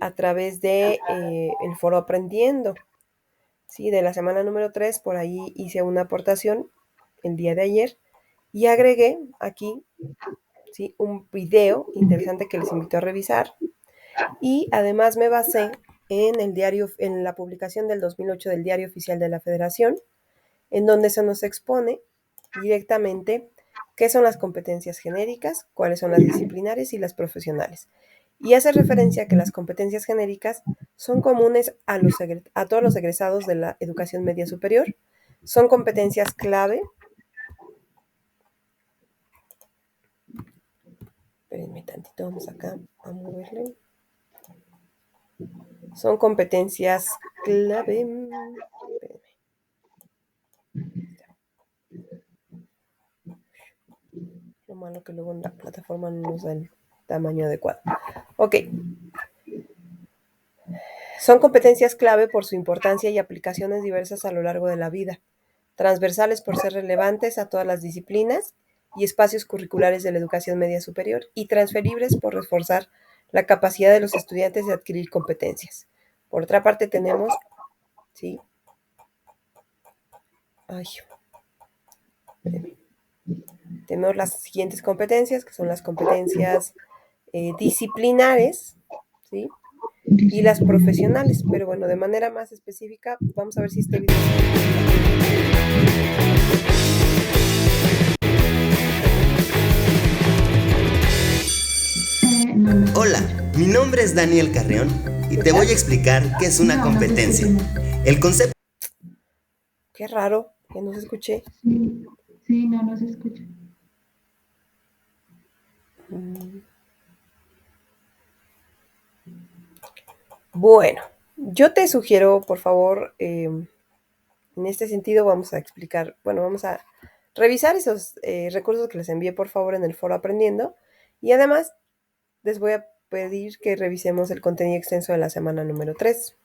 a través de el foro Aprendiendo. Sí, de la semana número 3, por ahí hice una aportación el día de ayer Y agregué aquí, ¿sí?, un video interesante que les invito a revisar. Y además me basé en la publicación del 2008 del Diario Oficial de la Federación, en donde se nos expone directamente qué son las competencias genéricas, cuáles son las disciplinarias y las profesionales. Y hace referencia a que las competencias genéricas son comunes a todos los egresados de la educación media superior, son competencias clave. Espérenme tantito, vamos acá a moverle. Son competencias clave. Espérenme. Lo malo que luego en la plataforma no nos da el tamaño adecuado. Ok. Son competencias clave por su importancia y aplicaciones diversas a lo largo de la vida, transversales por ser relevantes a todas las disciplinas y espacios curriculares de la educación media superior, y transferibles por reforzar la capacidad de los estudiantes de adquirir competencias. Por otra parte tenemos, ¿sí? Tenemos las siguientes competencias, que son las competencias disciplinares, ¿sí?, y las profesionales. Pero bueno, de manera más específica, vamos a ver si este video... Hola, mi nombre es Daniel Carrión y te voy a explicar qué es una competencia. El concepto... Qué raro, que no se escuche. Sí, no se escucha. Bueno, yo te sugiero, por favor, en este sentido vamos a explicar, bueno, vamos a revisar esos recursos que les envié, por favor, en el foro Aprendiendo, y además les voy a pedir que revisemos el contenido extenso de la semana número 3.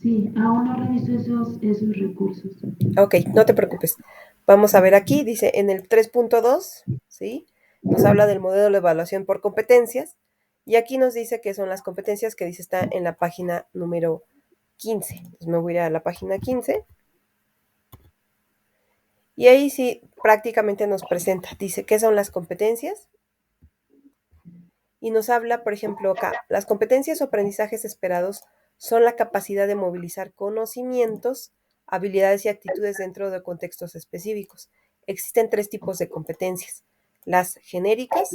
Sí, aún no reviso esos recursos. Ok, no te preocupes. Vamos a ver aquí, dice en el 3.2, ¿sí?, nos habla del modelo de evaluación por competencias, y aquí nos dice que son las competencias que dice está en la página número 15. Entonces me voy a ir a la página 15. Y ahí sí prácticamente nos presenta, dice qué son las competencias. Y nos habla, por ejemplo, acá, las competencias o aprendizajes esperados son la capacidad de movilizar conocimientos, habilidades y actitudes dentro de contextos específicos. Existen 3 tipos de competencias. Las genéricas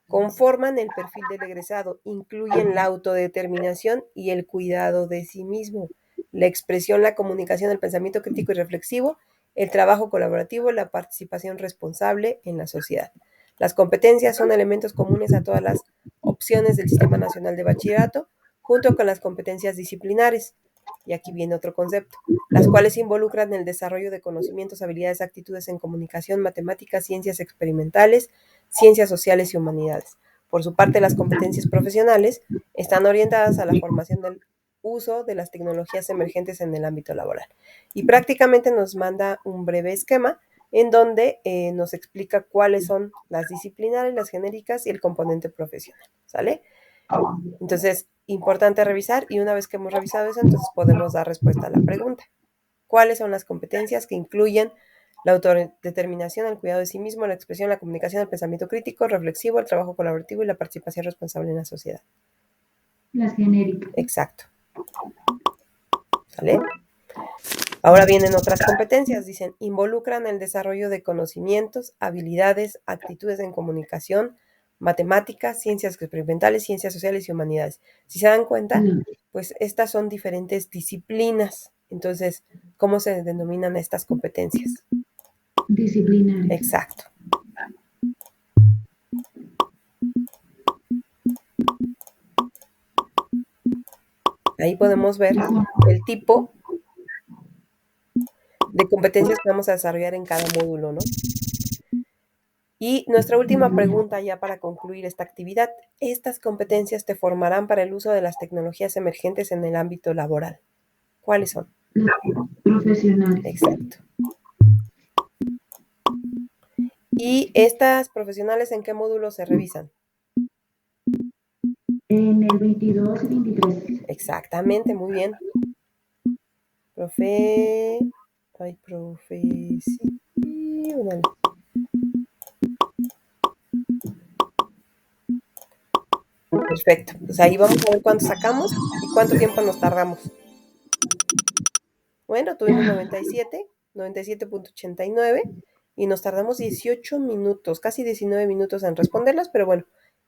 conforman el perfil del egresado, incluyen la autodeterminación y el cuidado de sí mismo, la expresión, la comunicación, el pensamiento crítico y reflexivo, el trabajo colaborativo y la participación responsable en la sociedad. Las competencias son elementos comunes a todas las opciones del Sistema Nacional de Bachillerato, junto con las competencias disciplinares. Y aquí viene otro concepto, las cuales involucran el desarrollo de conocimientos, habilidades, actitudes en comunicación, matemáticas, ciencias experimentales, ciencias sociales y humanidades. Por su parte, las competencias profesionales están orientadas a la formación del uso de las tecnologías emergentes en el ámbito laboral. Y prácticamente nos manda un breve esquema en donde nos explica cuáles son las disciplinares, las genéricas y el componente profesional, ¿sale? Entonces, importante revisar, y una vez que hemos revisado eso, entonces podemos dar respuesta a la pregunta. ¿Cuáles son las competencias que incluyen la autodeterminación, el cuidado de sí mismo, la expresión, la comunicación, el pensamiento crítico, reflexivo, el trabajo colaborativo y la participación responsable en la sociedad? Las genéricas. Exacto. ¿Sale? Ahora vienen otras competencias, dicen, involucran el desarrollo de conocimientos, habilidades, actitudes en comunicación, matemáticas, ciencias experimentales, ciencias sociales y humanidades. Si se dan cuenta, pues estas son diferentes disciplinas. Entonces, ¿cómo se denominan estas competencias? Disciplinares. Exacto. Ahí podemos ver el tipo de competencias que vamos a desarrollar en cada módulo, ¿no? Y nuestra última pregunta ya para concluir esta actividad, ¿estas competencias te formarán para el uso de las tecnologías emergentes en el ámbito laboral? ¿Cuáles son? Las profesionales. Exacto. ¿Y estas profesionales en qué módulos se revisan? En el 22 y 23. Exactamente, muy bien. órale. Perfecto. Pues ahí vamos a ver cuánto sacamos y cuánto tiempo nos tardamos. Bueno, tuvimos 97.89 y nos tardamos 18 minutos, casi 19 minutos en responderlas, pero bueno,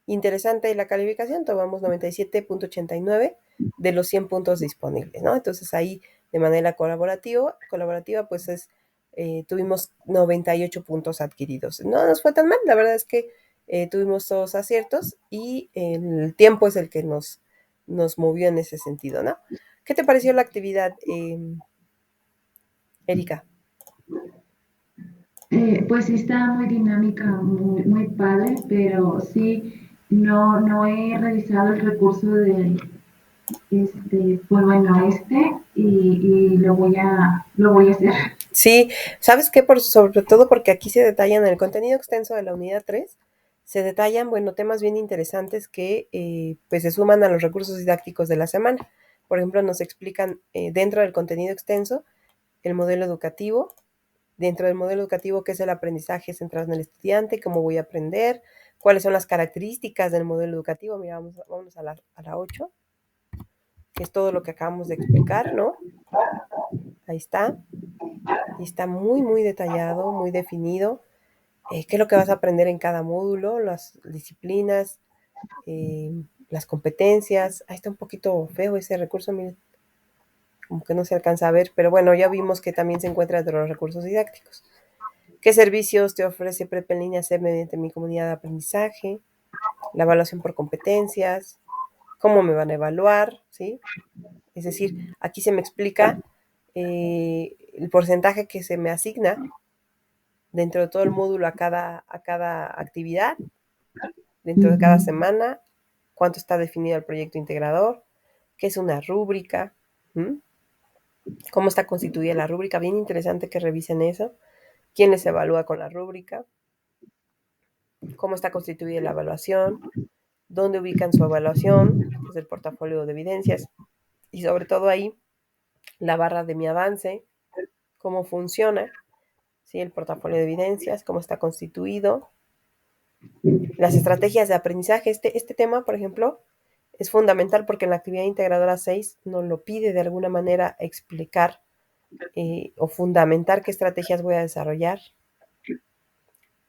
interesante la calificación, tomamos 97.89 de los 100 puntos disponibles, ¿no? Entonces ahí de manera colaborativa pues tuvimos 98 puntos adquiridos. No nos fue tan mal, la verdad es que tuvimos todos aciertos y el tiempo es el que nos movió en ese sentido, ¿no? ¿Qué te pareció la actividad, Erika? Pues sí está muy dinámica, muy padre, pero sí, no he revisado el recurso de pues bueno, y lo voy a hacer. Sí, ¿sabes qué? Sobre todo porque aquí se detallan en el contenido extenso de la unidad 3, se detallan, bueno, temas bien interesantes que pues se suman a los recursos didácticos de la semana. Por ejemplo, nos explican dentro del contenido extenso el modelo educativo, dentro del modelo educativo qué es el aprendizaje centrado en el estudiante, cómo voy a aprender, cuáles son las características del modelo educativo. Mira, vamos a la 8, que es todo lo que acabamos de explicar, ¿no? Ahí está. Y está muy, muy detallado, muy definido. ¿Qué es lo que vas a aprender en cada módulo? Las disciplinas, las competencias. Ahí está un poquito feo ese recurso, miren. Como que no se alcanza a ver, pero bueno, ya vimos que también se encuentra entre los recursos didácticos. ¿Qué servicios te ofrece Prepa en línea C mediante mi comunidad de aprendizaje? La evaluación por competencias. ¿Cómo me van a evaluar? ¿Sí? Es decir, aquí se me explica el porcentaje que se me asigna dentro de todo el módulo a cada actividad, dentro de cada semana, cuánto está definido el proyecto integrador, qué es una rúbrica, cómo está constituida la rúbrica. Bien interesante que revisen eso. ¿Quién les evalúa con la rúbrica? ¿Cómo está constituida la evaluación? ¿Dónde ubican su evaluación? Que es el portafolio de evidencias. Y sobre todo ahí, la barra de mi avance, cómo funciona, ¿sí? El portafolio de evidencias, cómo está constituido. Las estrategias de aprendizaje. Este tema, por ejemplo, es fundamental porque en la actividad integradora 6 nos lo pide de alguna manera explicar o fundamentar qué estrategias voy a desarrollar,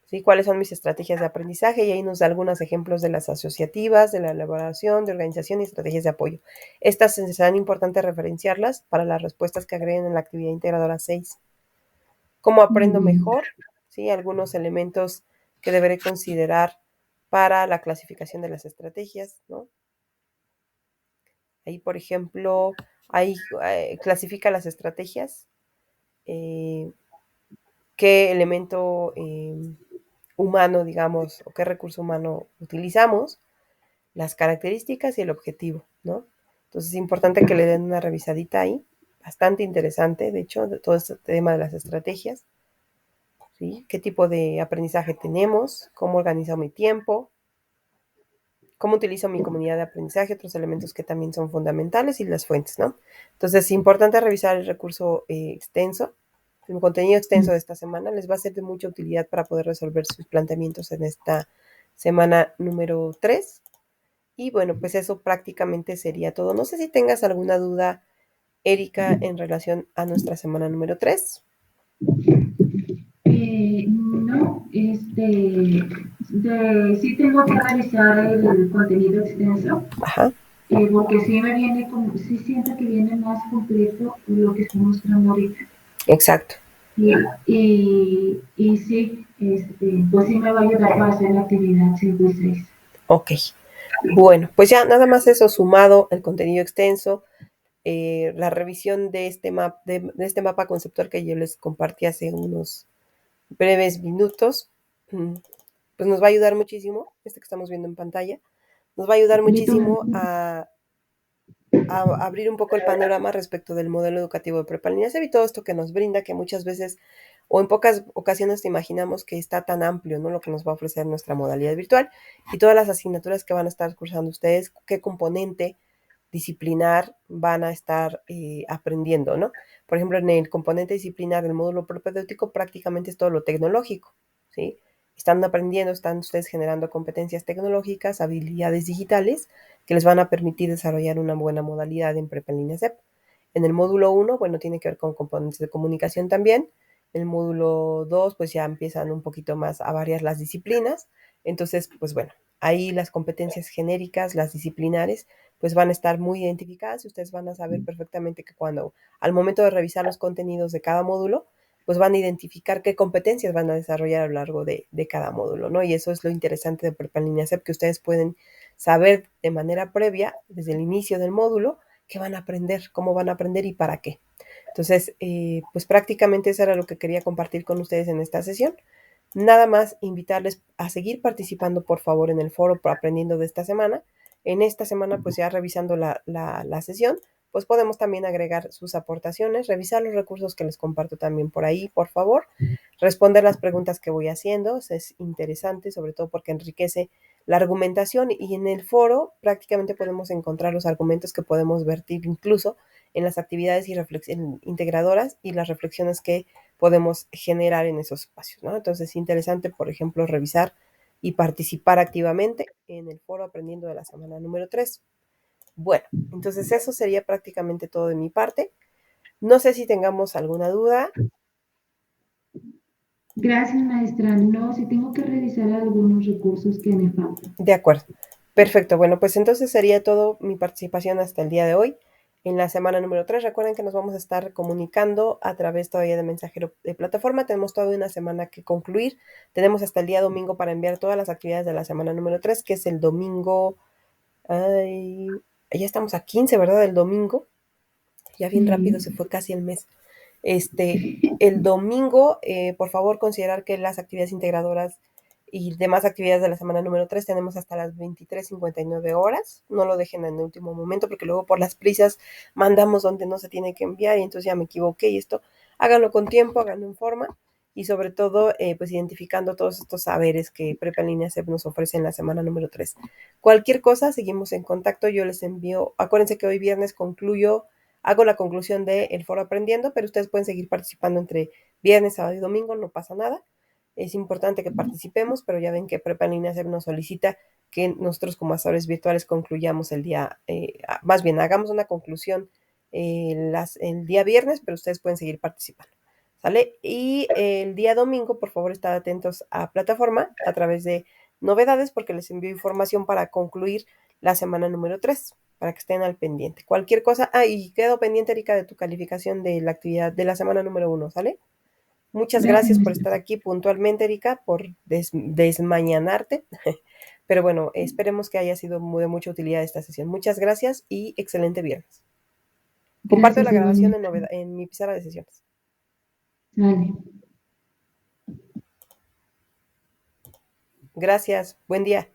¿sí? Cuáles son mis estrategias de aprendizaje, y ahí nos da algunos ejemplos de las asociativas, de la elaboración, de organización y estrategias de apoyo. Estas serán importantes referenciarlas para las respuestas que agreguen en la actividad integradora 6. ¿Cómo aprendo mejor? ¿Sí? Algunos elementos que deberé considerar para la clasificación de las estrategias, ¿no? Ahí, por ejemplo, ahí clasifica las estrategias, qué elemento humano, digamos, o qué recurso humano utilizamos, las características y el objetivo, ¿no? Entonces es importante que le den una revisadita ahí, bastante interesante, de hecho, de todo este tema de las estrategias, ¿sí? ¿Qué tipo de aprendizaje tenemos? ¿Cómo organizo mi tiempo? ¿Cómo utilizo mi comunidad de aprendizaje? Otros elementos que también son fundamentales y las fuentes, ¿no? Entonces es importante revisar el recurso extenso. El contenido extenso de esta semana les va a ser de mucha utilidad para poder resolver sus planteamientos en esta semana número 3. Y bueno, pues eso prácticamente sería todo. No sé si tengas alguna duda, Erika, en relación a nuestra semana número 3. No, sí tengo que revisar el contenido extenso. Ajá. Porque sí siento que viene más completo lo que está mostrando ahorita. Exacto. Y sí, pues sí me va a ayudar para hacer la actividad 5 y 6. Ok. Bueno, pues ya nada más eso sumado, el contenido extenso, la revisión de este mapa conceptual que yo les compartí hace unos breves minutos, pues nos va a ayudar muchísimo, que estamos viendo en pantalla, nos va a ayudar muchísimo a abrir un poco el panorama respecto del modelo educativo de Prepa en línea y todo esto que nos brinda, que muchas veces o en pocas ocasiones te imaginamos que está tan amplio, ¿no? Lo que nos va a ofrecer nuestra modalidad virtual y todas las asignaturas que van a estar cursando ustedes, qué componente disciplinar van a estar aprendiendo, ¿no? Por ejemplo, en el componente disciplinar del módulo propedéutico prácticamente es todo lo tecnológico, ¿sí? Están aprendiendo, están ustedes generando competencias tecnológicas, habilidades digitales que les van a permitir desarrollar una buena modalidad en Prepa en línea SEP. En el módulo 1, bueno, tiene que ver con componentes de comunicación también. En el módulo 2, pues ya empiezan un poquito más a variar las disciplinas. Entonces, pues bueno, ahí las competencias genéricas, las disciplinares, pues van a estar muy identificadas y ustedes van a saber perfectamente que cuando, al momento de revisar los contenidos de cada módulo, pues van a identificar qué competencias van a desarrollar a lo largo de cada módulo, ¿no? Y eso es lo interesante de Prepa en línea SEP, que ustedes pueden saber de manera previa, desde el inicio del módulo, qué van a aprender, cómo van a aprender y para qué. Entonces, pues prácticamente eso era lo que quería compartir con ustedes en esta sesión. Nada más invitarles a seguir participando, por favor, en el foro por aprendiendo de esta semana. En esta semana, pues ya revisando la sesión, pues podemos también agregar sus aportaciones, revisar los recursos que les comparto también por ahí, por favor, responder las preguntas que voy haciendo. Eso es interesante, sobre todo porque enriquece la argumentación y en el foro prácticamente podemos encontrar los argumentos que podemos vertir incluso en las actividades y integradoras y las reflexiones que podemos generar en esos espacios, ¿no? Entonces es interesante, por ejemplo, revisar y participar activamente en el foro aprendiendo de la semana número 3. Bueno, entonces eso sería prácticamente todo de mi parte. No sé si tengamos alguna duda. Gracias, maestra. No, si tengo que revisar algunos recursos que me faltan. De acuerdo. Perfecto. Bueno, pues entonces sería todo mi participación hasta el día de hoy. En la semana número 3, recuerden que nos vamos a estar comunicando a través todavía de mensajero de plataforma. Tenemos todavía una semana que concluir. Tenemos hasta el día domingo para enviar todas las actividades de la semana número 3, que es el domingo. Ay, ya estamos a 15, ¿verdad? El domingo. Ya bien rápido se fue casi el mes. El domingo, por favor, considerar que las actividades integradoras y demás actividades de la semana número 3 tenemos hasta las 23:59 horas. No lo dejen en el último momento porque luego por las prisas mandamos donde no se tiene que enviar y entonces ya me equivoqué y esto. Háganlo con tiempo, háganlo en forma y sobre todo, pues identificando todos estos saberes que Prepa en línea SEP nos ofrece en la semana número 3. Cualquier cosa, seguimos en contacto. Yo les envío, acuérdense que hoy viernes hago la conclusión del foro aprendiendo, pero ustedes pueden seguir participando entre viernes, sábado y domingo, no pasa nada. Es importante que participemos, pero ya ven que Prepa en línea SEP nos solicita que nosotros como asesores virtuales concluyamos el día, más bien hagamos una conclusión el día viernes, pero ustedes pueden seguir participando. ¿Sale? Y el día domingo, por favor, estad atentos a plataforma a través de novedades porque les envío información para concluir la semana número 3 para que estén al pendiente. Cualquier cosa, y quedo pendiente, Erika, de tu calificación de la actividad de la semana número 1, ¿sale? Muchas gracias por estar aquí puntualmente, Erika, por desmañanarte. Pero bueno, esperemos que haya sido de mucha utilidad esta sesión. Muchas gracias y excelente viernes. Comparto la grabación en mi pizarra de sesiones. Vale. Gracias. Buen día.